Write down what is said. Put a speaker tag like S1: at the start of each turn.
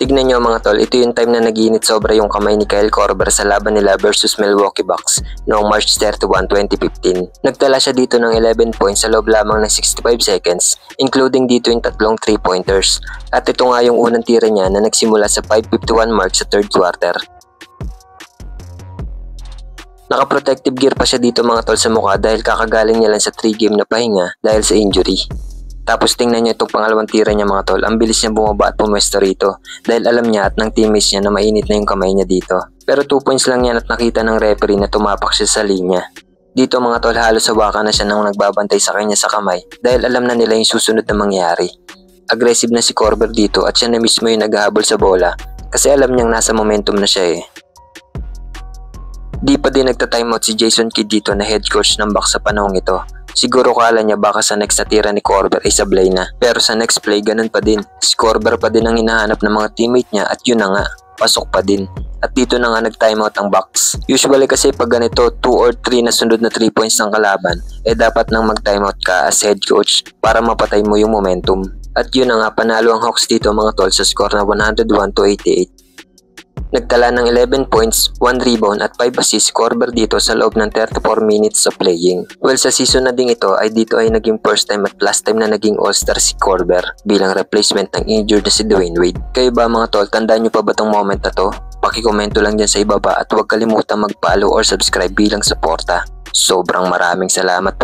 S1: Tignan nyo mga tol, ito yung time na naginit sobra yung kamay ni Kyle Korver sa laban nila versus Milwaukee Bucks noong March 31, 2015. Nagtala siya dito ng 11 points sa loob lamang ng 65 seconds, including dito yung tatlong 3-pointers. At ito nga yung unang tira niya na nagsimula sa 5:51 mark sa third quarter. Naka-protective gear pa siya dito mga tol sa mukha dahil kakagaling niya lang sa 3-game na pahinga dahil sa injury. Tapos tingnan nyo itong pangalawang tira niya mga tol, ang bilis niya bumaba at pumwesto rito dahil alam niya at ng teammates niya na mainit na yung kamay niya dito. Pero 2 points lang yan at nakita ng referee na tumapak siya sa linya. Dito mga tol, halos hawakan na siya nang nagbabantay sa kanya sa kamay dahil alam na nila yung susunod na mangyari. Aggressive na si Korver dito at siya na mismo yung naghahabol sa bola kasi alam niyang nasa momentum na siya eh. Di pa din nagta-timeout si Jason Kidd dito na head coach ng Bucks sa panahong ito. Siguro kala niya baka sa next na tira ni Korver ay sablay na. Pero sa next play ganun pa din. Si Korver pa din ang hinahanap ng mga teammate niya at yun na nga, pasok pa din. At dito na nga nag-timeout ang Bucks. Usually kasi pag ganito 2 or 3 na sunod na 3 points ng kalaban, dapat nang mag-timeout ka as head coach para mapatay mo yung momentum. At yun na nga, panalo ang Hawks dito mga tol sa score na 101-88. Nagtala ng 11 points, 1 rebound at 5 assists si Korver dito sa loob ng 34 minutes of playing. Well, sa season na ding ito ay dito ay naging first time at last time na naging all-star si Korver bilang replacement ng injured na si Dwayne Wade. Kayo ba mga tol, tandaan nyo pa ba tong moment na to? Pakikomento lang dyan sa ibaba at huwag kalimutan mag-follow or subscribe bilang suporta. Sobrang maraming salamat po.